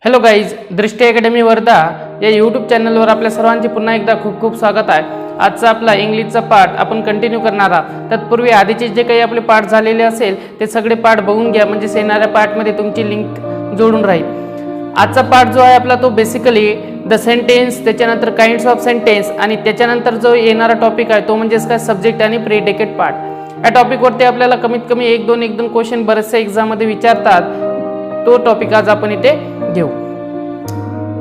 Hello guys, दृष्टी academy Wardha या YouTube चॅनलवर आपल्या सर्वांचे पुन्हा एकदा खूप खूप स्वागत आहे. आजचा आपला इंग्लिशचा पाठ आपण कंटिन्यू करणार आहोत. तत्पूर्वी आधीचे जे काही आपले पाठ झालेले असेल ते सगळे पाठ बघून घ्या, म्हणजे येणाऱ्या पाठमध्ये तुमची लिंक जोडून राहील. आजचा पाठ जो आहे आपला तो बेसिकली द सेंटेन्स, त्याच्यानंतर काइंड्स ऑफ सेंटेन्स आणि त्याच्यानंतर जो येणारा टॉपिक आहे तो म्हणजेच काय सब्जेक्ट आणि प्रिडिकेट पार्ट. या टॉपिकवरती आपल्याला कमीत कमी एक दोन क्वेश्चन बरेचसे एक्झाममध्ये विचारतात. तो टॉपिक आज आपण इथे घेऊ.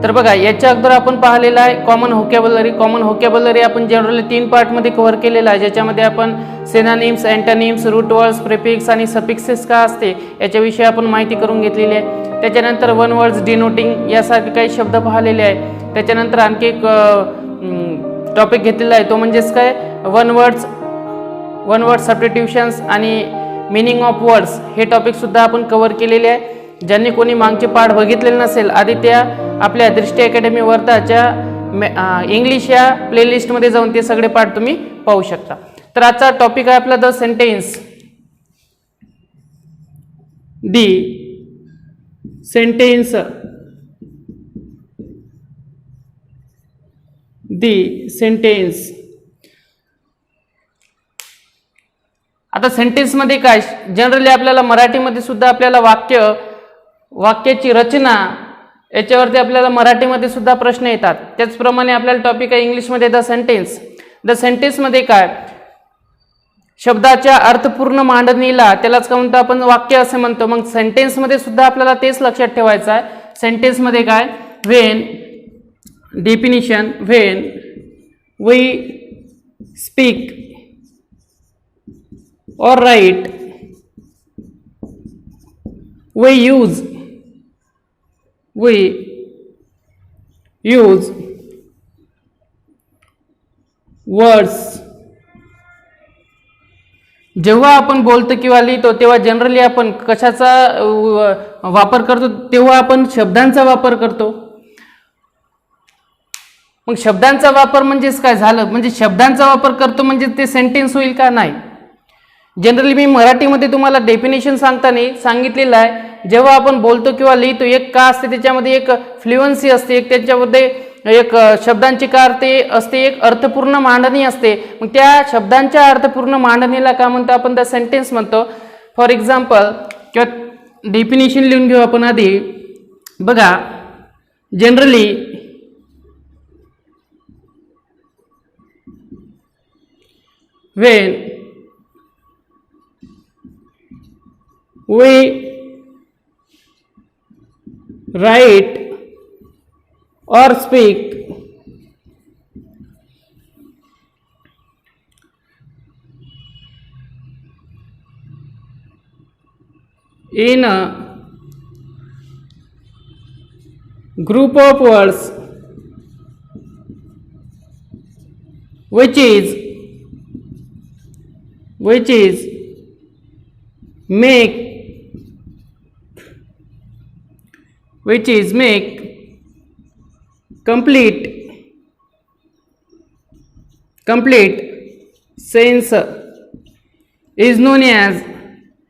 तर बघा, याच्या अगोदर आपण पाहिलेला आहे कॉमन व्होकॅब्युलरी. कॉमन व्होकॅब्युलरी आपण जनरली 3 पार्टमध्ये कव्हर केलेला आहे, ज्याच्यामध्ये आपण synonyms, antonyms, root words, prefix आणि सफिक्सेस का असते याच्याविषयी आपण माहिती करून घेतलेली आहे. त्याच्यानंतर वन वर्ड्स डिनोटिंग यासारखे काही शब्द पाहिलेले आहे. त्याच्यानंतर आणखी एक टॉपिक घेतलेला आहे, तो म्हणजेच काय वन वर्ड सबस्टिट्यूशन्स आणि मिनिंग ऑफ वर्ड्स. हे टॉपिक सुद्धा आपण कव्हर केलेले आहे. ज्यांनी कोणी मागचे पाठ बघितलेले नसेल, आधी त्या आपल्या दृष्टी अकॅडमी वर्धाच्या इंग्लिश या प्लेलिस्टमध्ये जाऊन ते सगळे पाठ तुम्ही पाहू शकता. तर आजचा टॉपिक आहे आपला द सेंटेन्स. The sentence. आता सेंटेन्समध्ये काय, जनरली आपल्याला मराठीमध्ये सुद्धा आपल्याला वाक्याची रचना याच्यावरती आपल्याला मराठीमध्ये सुद्धा प्रश्न येतात. त्याचप्रमाणे आपल्याला टॉपिक आहे इंग्लिशमध्ये द सेंटेन्स. द सेंटेन्समध्ये काय, शब्दाच्या अर्थपूर्ण मांडणीला त्यालाच काय म्हणतो आपण, वाक्य असे म्हणतो. मग सेंटेन्समध्ये सुद्धा आपल्याला तेच लक्षात ठेवायचं आहे. सेंटेन्समध्ये काय, when definition, when we speak or write, we use words. जेव्हा आपण बोलतो किंवा लिहितो तेव्हा जनरली आपण कशाचा वापर करतो, तेव्हा आपण शब्दांचा वापर करतो. मग शब्दांचा वापर म्हणजेच काय झालं, म्हणजे शब्दांचा वापर करतो म्हणजे ते सेंटेन्स होईल का? नाही. जनरली मी मराठीमध्ये तुम्हाला डेफिनेशन सांगताना सांगितलेलं आहे, जेव्हा आपण बोलतो किंवा लिहितो एक का असते, त्याच्यामध्ये एक फ्लुएन्सी असते, एक त्याच्यामध्ये एक शब्दांची का अर्थ असते, एक अर्थपूर्ण मांडणी असते. मग त्या शब्दांच्या अर्थपूर्ण मांडणीला काय म्हणतो आपण, द सेंटेन्स म्हणतो. फॉर एक्झाम्पल किंवा डेफिनेशन लिहून घेऊ आपण आधी. बघा, generally when we write or speak in a group of words which is make complete sense is known as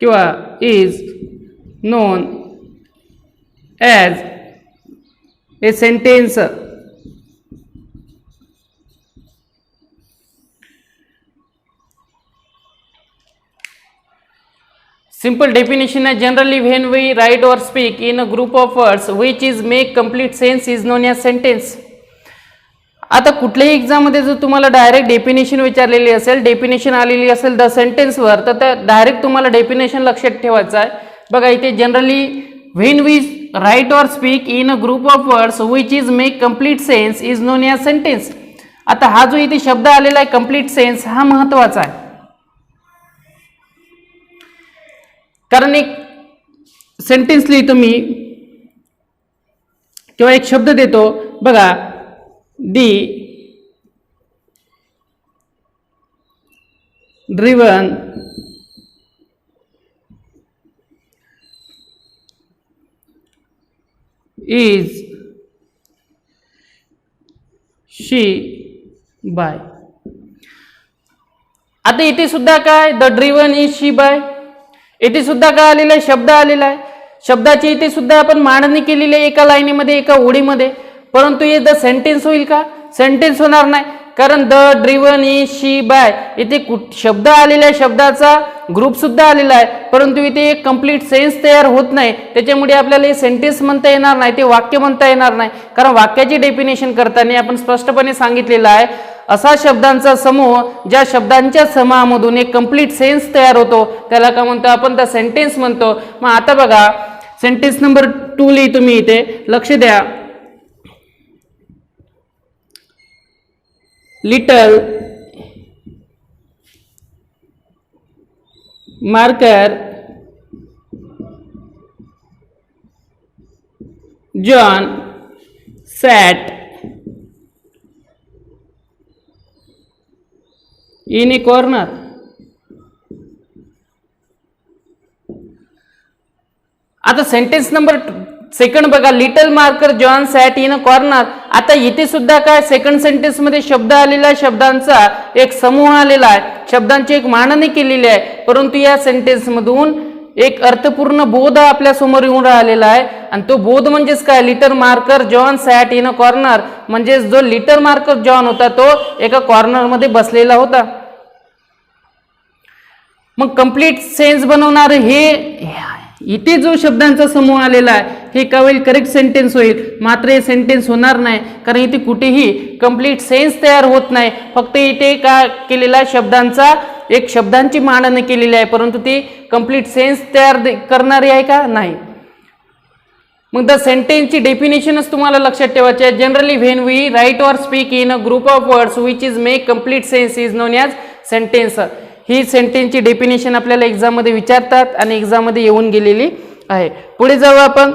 किंवा is known as a sentence. Simple definition is generally when we write or speak in a group of words which is make complete sense is known as sentence. आता कुठल्याही exam मध्ये जर तुम्हाला direct definition विचारलेली असेल, definition आलेली असेल the sentence वर, तर त्या डायरेक्ट तुम्हाला डेफिनेशन लक्षात ठेवायचं आहे. बघा, इथे generally when we write or speak in a group of words which is make complete sense is known as sentence. आता हा जो इथे शब्द आलेला आहे complete sense, हा महत्वाचा आहे. कारण एक सेंटेन्स लिहितो मी किंवा एक शब्द देतो. बघा, the driven is she by. आता इथे सुद्धा काय, the driven is she by, इथे सुद्धा काय आलेला आहे, शब्द आलेला आहे. शब्दाची इथे सुद्धा आपण मांडणी केलेली आहे एका लाईनीमध्ये, एका ओळीमध्ये, परंतु हे द सेंटेन्स होईल का? सेंटेन्स होणार नाही, कारण the driven is she by इथे शब्द आलेला आहे, शब्दाचा ग्रुप सुद्धा आलेला आहे, परंतु इथे एक कंप्लीट सेन्स तयार होत नाही, त्याच्यामुळे आपल्याला हे सेंटेन्स म्हणता येणार नाही, ते वाक्य म्हणता येणार नाही. कारण वाक्याची डेफिनेशन करताना आपण स्पष्टपणे सांगितलेलं आहे, असा शब्दांचा समूह ज्या शब्दांच्या समूहामधून एक कंप्लीट सेन्स तयार होतो त्याला काय म्हणतो आपण? द सेंटेन्स म्हणतो. मग आता बघा सेंटेन्स नंबर 2 लिहितो मी इथे, लक्ष द्या. Little marker John sat in a corner. आता सेंटेन्स नंबर सेकंड बघा, little marker John sat in a corner. आता इथे सुद्धा काय सेकंड सेंटेन्स मध्ये शब्द आलेला आहे, शब्दांचा एक समूह आलेला आहे, शब्दांची एक मांडणी केलेली आहे, परंतु या सेंटेन्स मधून एक अर्थपूर्ण बोध आपल्या समोर येऊन राहिलेला आहे. आणि तो बोध म्हणजेच काय? Little marker John sat in a corner, म्हणजे जो लिटल मार्कर जॉन होता तो एका कॉर्नर मध्ये बसलेला होता. मग कंप्लीट सेन्स बनवणार हे इथे जो शब्दांचा समूह आलेला आहे हे का होईल? करेक्ट सेंटेन्स होईल. मात्र हे सेंटेन्स होणार नाही, कारण इथे कुठेही कंप्लीट सेन्स तयार होत नाही, फक्त इथे का केलेला शब्दांचा एक शब्दांची मांडणी केलेली आहे, परंतु ती कंप्लीट सेन्स तयार करणारी आहे का? नाही. मग द सेंटेन्सची डेफिनेशनच तुम्हाला लक्षात ठेवायची आहे. Generally when we write or speak in a group of words which is make complete sense is known as sentence. ही सेंटेन्सची डेफिनेशन आपल्याला एक्झाममध्ये विचारतात आणि एक्झाममध्ये येऊन गेलेली आहे. पुढे जाऊ आपण,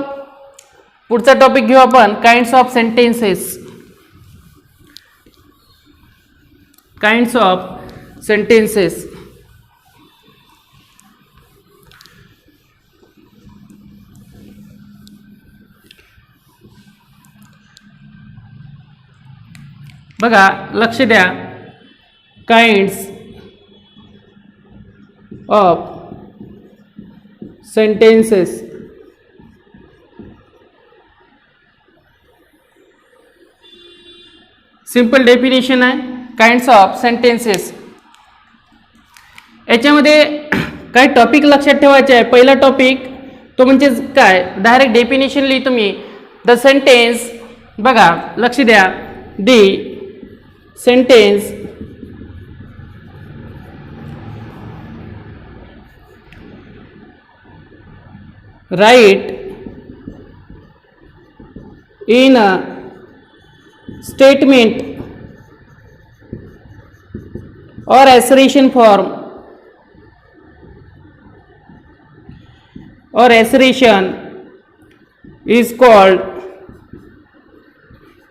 पुढचा टॉपिक घेऊ आपण, kinds of sentences. Kinds of sentences. बघा लक्ष द्या, kinds of sentences. Simple definition आहे काइंड्स ऑफ सेंटेन्सेस. याच्यामध्ये काही टॉपिक लक्षात ठेवायचे आहे. पहिला टॉपिक तो म्हणजे काय? डायरेक्ट डेफिनेशन लिहितो मी. द सेंटेन्स, बघा लक्ष द्या, दी sentence write in a statement or assertion form or assertion is called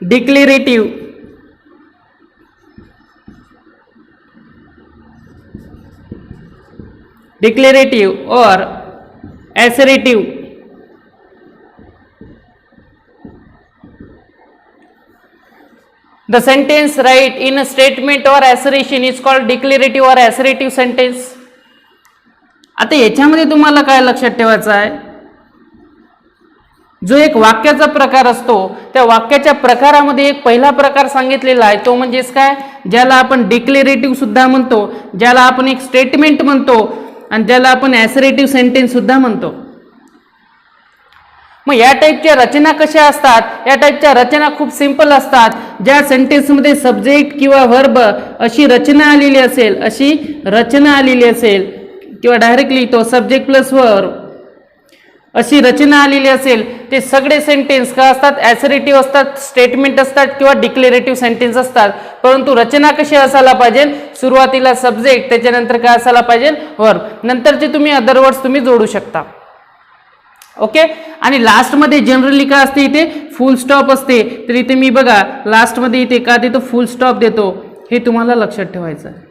declarative. Declarative or assertive. The sentence right in a statement or assertion is called declarative or assertive sentence. आता याच्यामध्ये तुम्हाला काय लक्षात ठेवायचं आहे? जो एक वाक्याचा प्रकार असतो त्या वाक्याच्या प्रकारामध्ये एक पहिला प्रकार सांगितलेला आहे, तो म्हणजेच काय? ज्याला आपण डिक्लेरेटिव्ह सुद्धा म्हणतो, ज्याला आपण एक स्टेटमेंट म्हणतो आणि ज्याला आपण ॲसरेटिव्ह सेंटेन्स सुद्धा म्हणतो. मग या टाईपच्या रचना कशा असतात? या टाईपच्या रचना खूप सिंपल असतात. ज्या सेंटेन्समध्ये सब्जेक्ट किंवा वर्ब अशी रचना आलेली असेल, अशी रचना आलेली असेल किंवा डायरेक्टली तो सब्जेक्ट प्लस वर्ब अशी रचना आलेली असेल, ते सगळे सेंटेन्स का असतात? ॲसरेटिव्ह असतात, स्टेटमेंट असतात किंवा डिक्लेरेटिव्ह सेंटेन्स असतात. परंतु रचना कशी असायला पाहिजे? सुरुवातीला सब्जेक्ट, त्याच्यानंतर काय असायला पाहिजे? वर्ब, नंतरचे तुम्ही अदर वर्ड्स तुम्ही जोडू शकता. ओके. आणि लास्टमध्ये जनरली काय असते? इथे फुल स्टॉप असते. तर इथे मी बघा लास्टमध्ये इथे का देतो? फुल स्टॉप देतो. हे तुम्हाला लक्षात ठेवायचं आहे.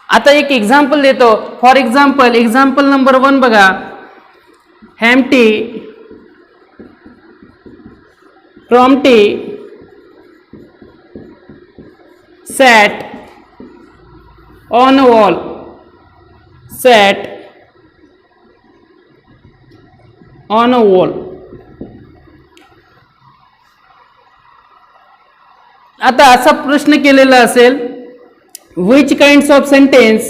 आता एक एक्झाम्पल देतो. फॉर एक्झाम्पल, एक्झाम्पल नंबर 1 बघा. हॅम्प्टी प्रॉम्प्टी sat on a wall. Sat on a wall. आता असा प्रश्न केलेला असेल, which kinds of sentence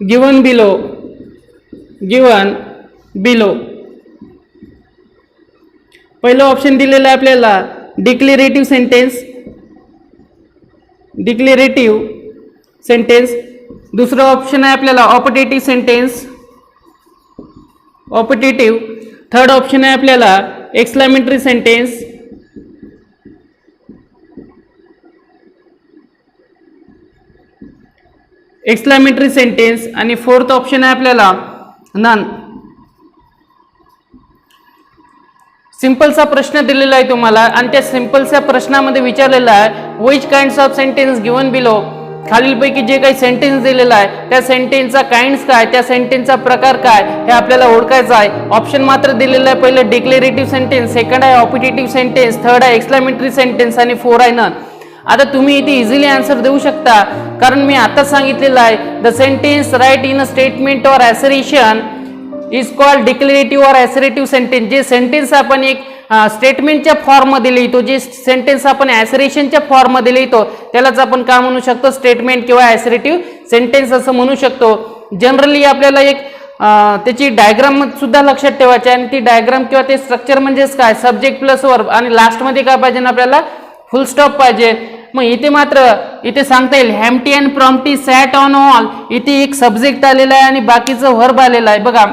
given below पहिलं ऑप्शन दिलेलं आहे आपल्याला डिक्लेरेटिव्ह सेंटेन्स. दुसरं ऑप्शन आहे आपल्याला ऑपटेटिव्ह. थर्ड ऑप्शन आहे आपल्याला एक्सक्लेमेटरी सेंटेन्स आणि फोर्थ ऑप्शन आहे आपल्याला नन. सिंपलचा प्रश्न दिलेला आहे तुम्हाला आणि त्या सिंपलच्या प्रश्नामध्ये विचारलेला आहे which kinds of sentence given below. खालीलपैकी जे काही सेंटेन्स दिलेला आहे त्या सेंटेन्सचा काइंड्स काय, त्या सेंटेन्सचा प्रकार काय हे आपल्याला ओळखायचं आहे. ऑप्शन मात्र दिलेलं आहे, पहिलं डिक्लेरेटिव्ह सेंटेन्स, सेकंड आहे ऑपटेटिव्ह सेंटेन्स, थर्ड आहे एक्सक्लेमेटरी सेंटेन्स आणि फोर आहे नन. आता तुम्ही इथे इझिली आन्सर देऊ शकता कारण मी आता सांगितलेलं आहे the sentence write in a statement or assertion is called declarative or assertive sentence. जे सेंटेन्स आपण एक स्टेटमेंटच्या फॉर्ममध्ये लिहितो, जे सेंटेन्स आपण ॲसरेशनच्या फॉर्ममध्ये लिहितो त्यालाच आपण काय म्हणू शकतो, स्टेटमेंट किंवा ॲसरेटिव्ह सेंटेन्स असं म्हणू शकतो. जनरली आपल्याला एक त्याची डायग्राम सुद्धा लक्षात ठेवायची आणि ती डायग्राम किंवा ते स्ट्रक्चर म्हणजेच काय, सब्जेक्ट प्लस वर्ब आणि लास्टमध्ये काय पाहिजे ना आपल्याला फुल स्टॉप पाहिजे. मग इथे सांगता येईल हॅम्प्टी अँड प्रॉम्प्टी सॅट ऑन ऑल. इथे एक सब्जेक्ट आलेला आहे आणि बाकीचं व्हर्ब आलेला आहे. बघा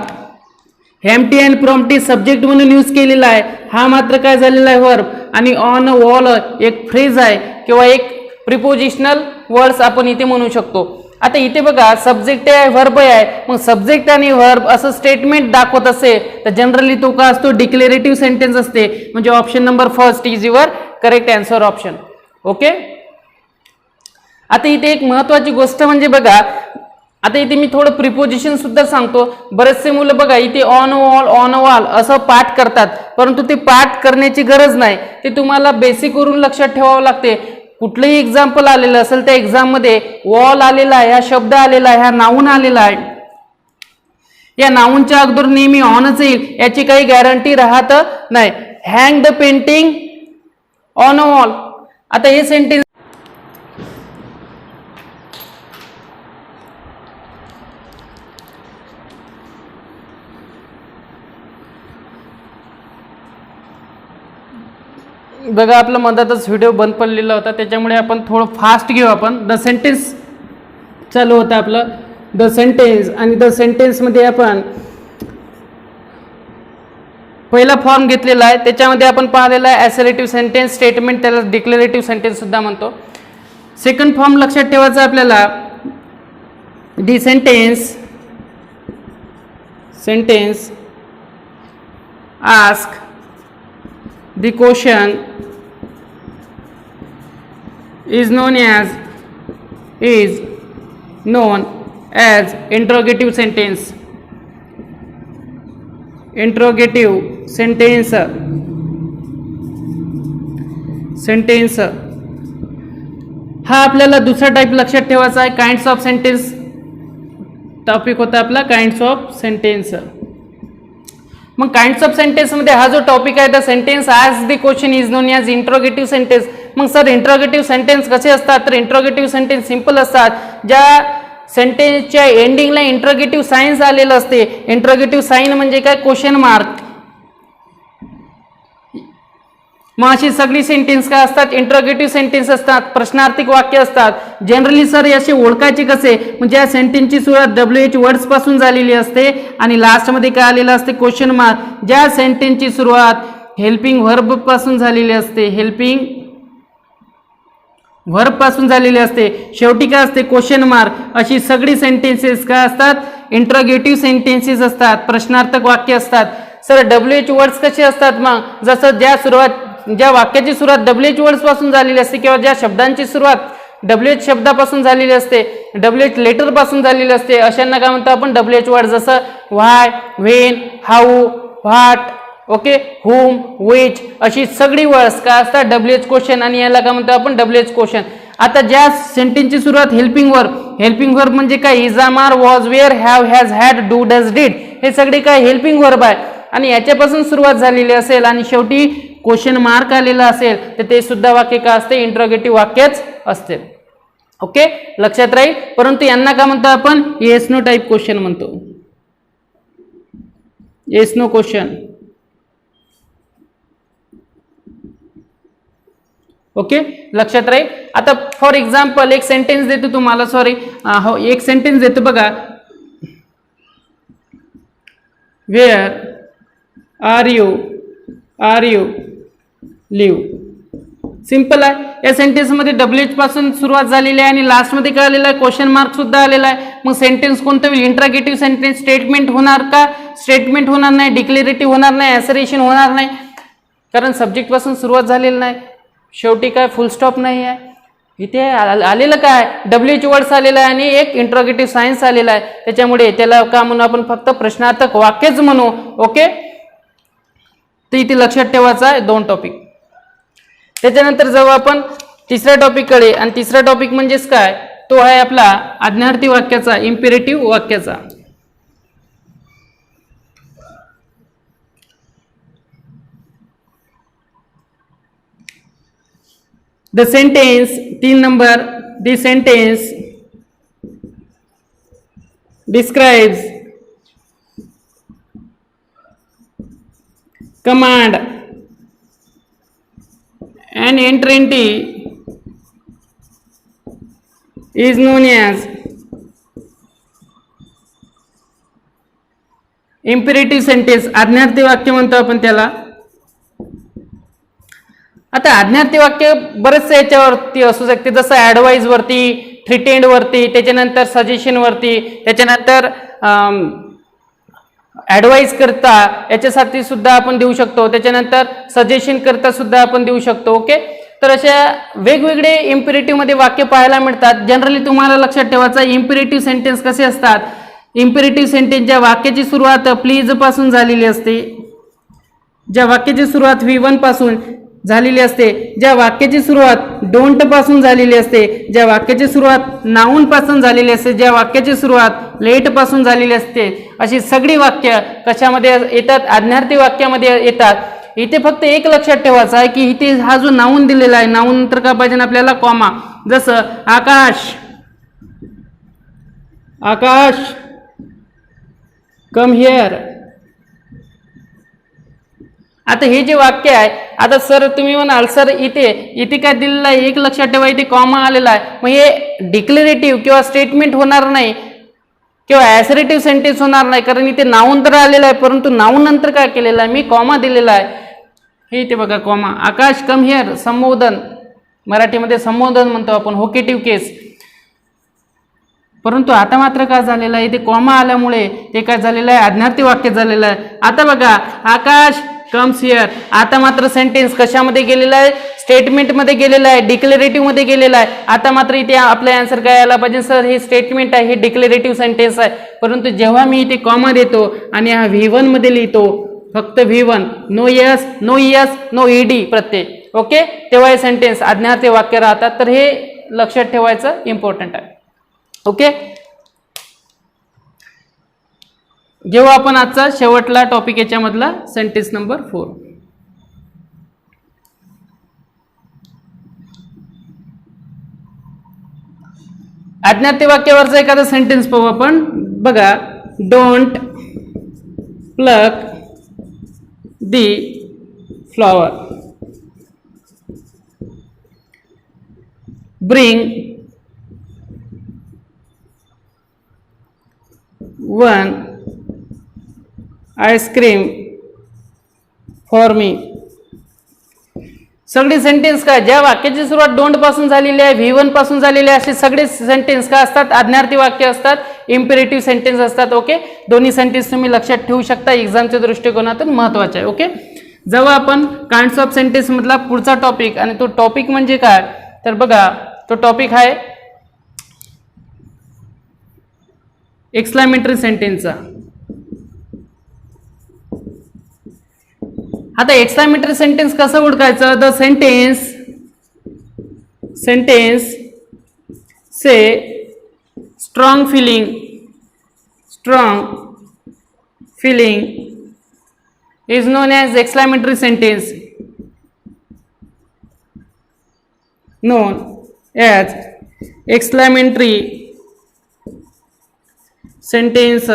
हॅम्प्टी अँड प्रॉम्प्टी सब्जेक्ट म्हणून यूज केलेला आहे, हा मात्र काय झालेला आहे व्हर्ब. आणि ऑन अ वॉल एक फ्रेज आहे किंवा एक प्रिपोजिशनल वर्ड्स आपण इथे म्हणू शकतो. आता इथे बघा सब्जेक्ट आहे व्हर्ब आहे, मग सब्जेक्ट आणि व्हर्ब असं स्टेटमेंट दाखवत असेल तर जनरली तो का असतो, डिक्लेरेटिव्ह सेंटेन्स असते. म्हणजे option number first is your correct answer option. Okay. आता इथे एक महत्वाची गोष्ट म्हणजे बघा, आता इथे मी थोडं प्रिपोजिशन सुद्धा सांगतो. बरेचसे मुलं बघा इथे ऑन वॉल असं पाठ करतात, परंतु ते पाठ करण्याची गरज नाही, ते तुम्हाला बेसिक वरून लक्षात ठेवावं लागते. कुठलंही एक्झाम्पल आलेलं असेल त्या एक्झाममध्ये वॉल आलेला आहे, हा शब्द आलेला आहे, हा नाऊन आलेला आहे, या नाऊनच्या अगोदर नेहमी ऑनच येईल याची काही गॅरंटी राहत नाही. Hang the painting on a wall. आता हे सेंटेन्स बघा आपला मधातच व्हिडिओ बंद पडलेला होता त्याच्यामुळे आपण थोडं फास्ट घेऊ. आपण द सेंटेन्स चालू होतं आपलं द सेंटेन्स आणि द सेंटेन्समध्ये आपण पहिला फॉर्म घेतलेला आहे, त्याच्यामध्ये आपण पाहिलेला आहे ॲसरेटिव्ह सेंटेन्स स्टेटमेंट, त्याला डिक्लेरेटिव्ह सेंटेन्स सुद्धा म्हणतो. सेकंड फॉर्म लक्षात ठेवायचा आपल्याला the sentence ask the question is known as interrogative sentence. हा आपल्याला दुसरा टाइप लक्षात ठेवायचा आहे. काइंड्स ऑफ सेंटेन्स टॉपिक होता आपला काइंड्स ऑफ सेंटेन्स. मग काइंड्स ऑफ सेंटेन्स मध्ये हा जो टॉपिक आहे the sentence as the question is known as interrogative sentence. मग सर इंट्रोगेटिव्ह सेंटेन्स कसे असतात, तर इंट्रोगेटिव्ह सेंटेन्स सिंपल असतात, ज्या सेंटेन्सच्या एंडिंगला इंट्रोगेटिव्ह साइन्स आलेलं असते. इंट्रोगेटिव्ह साइन म्हणजे काय, क्वेश्चन मार्क. मग अशी सगळी सेंटेन्स काय असतात, इंट्रोगेटिव्ह सेंटेन्स असतात, प्रश्नार्थक वाक्य असतात. जनरली सर याचे ओळखायचे कसे, म्हणजे या सेंटेन्सची सुरुवात WH वर्ड्स पासून झालेली असते आणि लास्टमध्ये काय आलेलं असते, क्वेश्चन मार्क. ज्या सेंटेन्सची सुरुवात हेल्पिंग व्हर्ब पासून झालेली असते, शेवटी काय असते, क्वेश्चन मार्क. अशी सगळी सेंटेन्सेस काय असतात, इंट्रोगेटिव्ह सेंटेन्सेस असतात, प्रश्नार्थक वाक्य असतात. सर WH वर्ड्स कसे असतात, मग जसं ज्या वाक्याची सुरुवात WH वर्ड्स पासून झालेली असते किंवा ज्या शब्दांची सुरुवात WH शब्दापासून झालेली असते, WH लेटर पासून झालेली असते, अशांना काय म्हणतो आपण WH वर्ड. जसं why, when, how, what, okay, whom, which, अशी सगळी वर्ड्स काय असतात WH क्वेश्चन, आणि याला काय म्हणतो आपण WH क्वेश्चन. आता ज्या सेंटेन्सची सुरुवात हेल्पिंग वर्ब म्हणजे काय, is are was were have has had do does did, हे सगळे काय हेल्पिंग वर्ब आहे आणि याच्यापासून सुरुवात झालेली असेल आणि शेवटी क्वेश्चन मार्क आलेला असेल तर ते सुद्धा वाक्य काय असते, इंट्रोगेटिव्ह वाक्यच असते. ओके, लक्षात राहील. परंतु यांना काय म्हणतो आपण, येस नो टाईप क्वेश्चन म्हणतो, येस नो क्वेश्चन. ओके, लक्षात राहील. आता फॉर एक्झाम्पल एक सेंटेन्स देतो तुम्हाला, सॉरी हो एक सेंटेन्स देतो बघा, where are you live. Simple आहे. या सेंटेन्स मध्ये डब्ल्यूएच पासून सुरुवात झालेली आहे आणि लास्ट मध्ये काय आलेला आहे, क्वेश्चन मार्क सुद्धा आलेला आहे. मग सेंटेन्स कोणतं होईल, इंट्रोगेटिव्ह सेंटेन्स. स्टेटमेंट होणार का, स्टेटमेंट होणार नाही, डिक्लेरेटिव्ह होणार नाही, ॲसरेशन होणार नाही, कारण सब्जेक्ट पासून सुरुवात झालेली नाही, शेवटी काय फुल स्टॉप नाही आहे. इथे आलेलं काय, डब्ल्यूएच वर्ड्स आलेला आहे आणि एक इंट्रोगेटिव्ह सायन्स आलेला आहे, त्याच्यामुळे त्याला का म्हणून आपण फक्त प्रश्नार्थक वाक्यच म्हणू. ओके, तर इथे लक्षात ठेवायचं आहे दोन टॉपिक. त्याच्यानंतर जाऊ आपण तिसऱ्या टॉपिककडे, आणि तिसरा टॉपिक म्हणजेच काय, तो आहे आपला आज्ञार्थी वाक्याचा, इम्पेरेटिव्ह वाक्याचा. The sentence 3 number, the sentence describes command an entity is known as imperative sentence. आज्ञार्थी वाक्य म्हणतो आपण त्याला. आता आज्ञार्थी वाक्य बरेचसे याच्यावरती असू शकते, जसं ॲडवाईज वरती, थ्रिटेंड वरती, त्याच्यानंतर सजेशन वरती, त्याच्यानंतर ॲडवाईज करता याच्यासाठी सुद्धा आपण देऊ शकतो, त्याच्यानंतर सजेशन करता सुद्धा आपण देऊ शकतो. ओके, तर अशा वेगवेगळे इम्पेरेटिव्ह मध्ये वाक्य पाहायला मिळतात. जनरली तुम्हाला लक्षात ठेवायचं, इम्पेरेटिव्ह सेंटेन्स कसे असतात, इम्पेरेटिव्ह सेंटेन्सच्या वाक्याची सुरुवात प्लीज पासून झालेली असते, ज्या वाक्याची सुरुवात V1 पासून झालेली असते, ज्या वाक्याची सुरुवात डोंट पासून झालेली असते, ज्या वाक्याची सुरुवात नाऊन पासून झालेली असते, ज्या वाक्याची सुरुवात लेट पासून झालेली असते, अशी सगळी वाक्य कशामध्ये येतात, आज्ञार्थी वाक्यामध्ये येतात. इथे फक्त एक लक्षात ठेवायचं आहे की इथे हा जो नाऊन दिलेला आहे, नाऊन नंतर काय पाहिजे आपल्याला, कॉमा. जसं आकाश कम हिअर. आता हे जे वाक्य आहे, आता सर तुम्ही म्हणाल सर इथे काय दिलेलं आहे, एक लक्षात ठेवा, इथे कॉमा आलेला आहे, मग हे डिक्लेरेटिव्ह किंवा स्टेटमेंट होणार नाही किंवा ॲसरेटिव्ह सेंटेन्स होणार नाही, कारण इथे नाऊन तर आलेला आहे, परंतु नाऊन नंतर काय केलेलं आहे, मी कॉमा दिलेला आहे. हे इथे बघा कॉमा. आकाश कम हिअर, संबोधन, मराठीमध्ये संबोधन म्हणतो आपण, होकेटिव्ह केस. परंतु आता मात्र काय झालेलं आहे, इथे कॉमा आल्यामुळे ते काय झालेलं आहे, आज्ञार्थी वाक्य झालेलं आहे. आता बघा, आकाश कम्स हिअर, आता मात्र सेंटेन्स कशामध्ये गेलेला आहे, स्टेटमेंटमध्ये गेलेला आहे, डिक्लेरेटिव्ह मध्ये गेलेला आहे. आता मात्र इथे आपला आन्सर काय यायला पाहिजे, सर हे स्टेटमेंट आहे, हे डिक्लेरेटिव्ह सेंटेन्स आहे. परंतु जेव्हा मी इथे कॉमा देतो आणि हा V1 मध्ये लिहितो, फक्त V1, no yes no ED प्रत्यय, ओके, तेव्हा हे सेंटेन्स आज्ञार्थी वाक्य राहतात. तर हे लक्षात ठेवायचं इम्पॉर्टंट आहे. ओके, जेव्हा आपण आजचा शेवटला टॉपिक याच्यामधला सेंटेन्स नंबर 4. आज्ञार्थी वाक्यावरचा एखादा सेंटेन्स पाहू आपण. बघा, don't pluck the flower, bring one ice cream for me. सगळे सेंटेन्स काय, ज्या वाक्याची सुरुवात डोंट पासून झालेली आहे, V1 पासून झालेले आहे, असे सगळे सेंटेन्स काय असतात, आज्ञार्थी वाक्य असतात, इम्पेरेटिव्ह सेंटेन्स असतात. ओके, दोन्ही सेंटेन्स तुम्ही लक्षात ठेवू शकता, एक्झामच्या दृष्टिकोनातून महत्वाचे आहे. ओके, जेव्हा आपण काइंड्स ऑफ सेंटेन्स मधला पुढचा टॉपिक, आणि तो टॉपिक म्हणजे काय, तर बघा तो टॉपिक आहे एक्सक्लामेटरी सेंटेन्सचा. आता एक्सक्लामेटरी सेंटेन्स कसं ओळखायचं, the sentence sentence say strong feeling is known as exclamatory sentence, known as exclamatory sentence.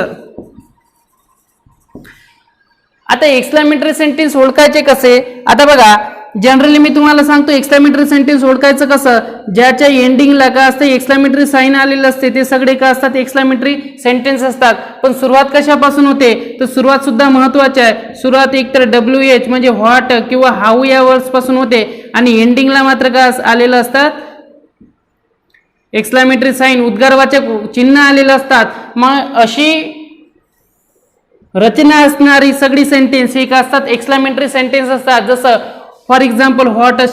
आता एक्सक्लेमेटरी सेंटेन्स ओळखायचे कसे? आता बघा, जनरली मी तुम्हाला सांगतो एक्सक्लेमेटरी सेंटेन्स ओळखायचं कसं, ज्याच्या एंडिंगला का असतं एक्सक्लेमेटरी साइन आलेलं असते ते सगळे का असतात एक्सक्लेमेटरी सेंटेन्स असतात. पण सुरुवात कशापासून होते? तर सुरुवात सुद्धा महत्वाची आहे. सुरुवात एकतर WH म्हणजे व्हॉट किंवा हाऊ या वर्ड्स पासून होते आणि एंडिंगला मात्र का आलेलं असतात एक्सक्लेमेटरी साइन, उद्गारवाचक चिन्ह आलेलं असतात. मग अशी रचना असणारी सगळी सेंटेन्स ही का असतात एक्सक्लेमेटरी सेंटेन्स असतात. जसं फॉर एक्झाम्पल व्हॉट अ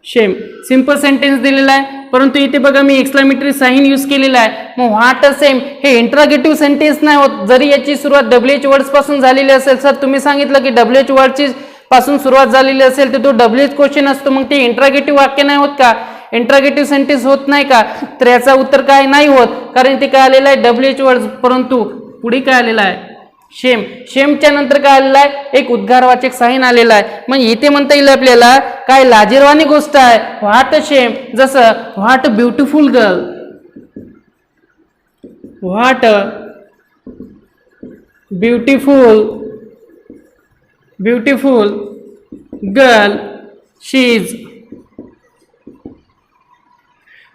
शेम सिंपल सेंटेन्स दिलेला आहे, परंतु इथे बघा मी एक्सक्लेमेटरी साइन यूज केलेला आहे. मग व्हॉट अ सेम हे इंट्रागेटिव्ह सेंटेन्स नाही होत, जरी याची सुरुवात WH वर्ड्स पासून झालेली असेल. सर तुम्ही सांगितलं की WH वर्डची पासून सुरुवात झालेली असेल तर तो WH क्वेश्चन असतो, मग ते इंट्रागेटिव्ह वाक्य नाही होत का? इंट्रागेटिव्ह सेंटेन्स होत नाही का? तर याचा उत्तर काय नाही होत, कारण ते काय आलेलं आहे WH वर्ड. परंतु पुढे काय आलेलं आहे शेमच्या नंतर काय आलेलं आहे एक उद्गारवाचक साइन आलेला आहे. मग इथे म्हणता येईल आपल्याला काय लाजिरवाणी गोष्ट आहे व्हॉट अ शेम. जसं what a beautiful girl, what a beautiful girl she is.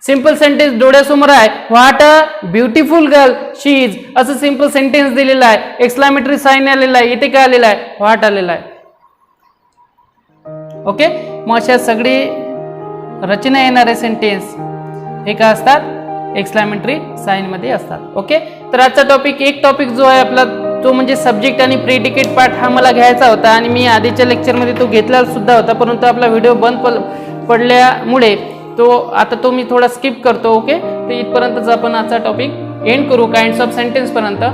Simple sentence डोळ्यासमोर आहे, what a beautiful girl she is असं सिंपल सेंटेन्स दिलेला आहे. एक्सक्लेमेटरी साइन आलेला आहे, इथे काय आलेला आहे व्हॉट आलेला आहे. ओके, मग अशा सगळी रचना येणारे सेंटेन्स हे काय असतात एक्सक्लेमेटरी साइन मध्ये असतात. ओके, तर आजचा टॉपिक एक टॉपिक जो आहे आपला तो म्हणजे सब्जेक्ट आणि प्रिडिकेट पार्ट हा मला घ्यायचा होता आणि मी आधीच्या लेक्चरमध्ये तो घेतला सुद्धा होता, परंतु आपला व्हिडिओ बंद पडल्यामुळे तो मी थोडा स्किप करतो. ओके, तर इथपर्यंतच आपण आजचा टॉपिक एंड करू काइंड्स ऑफ सेंटेन्स पर्यंत.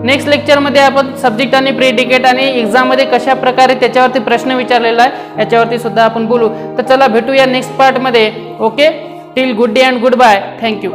नेक्स्ट लेक्चरमध्ये आपण सब्जेक्ट आणि प्रिडिकेट आणि एक्झाममध्ये कशा प्रकारे त्याच्यावरती प्रश्न विचारलेला आहे याच्यावरती सुद्धा आपण बोलू. तर चला भेटूया नेक्स्ट पार्टमध्ये. Okay, till good day and goodbye. Thank you.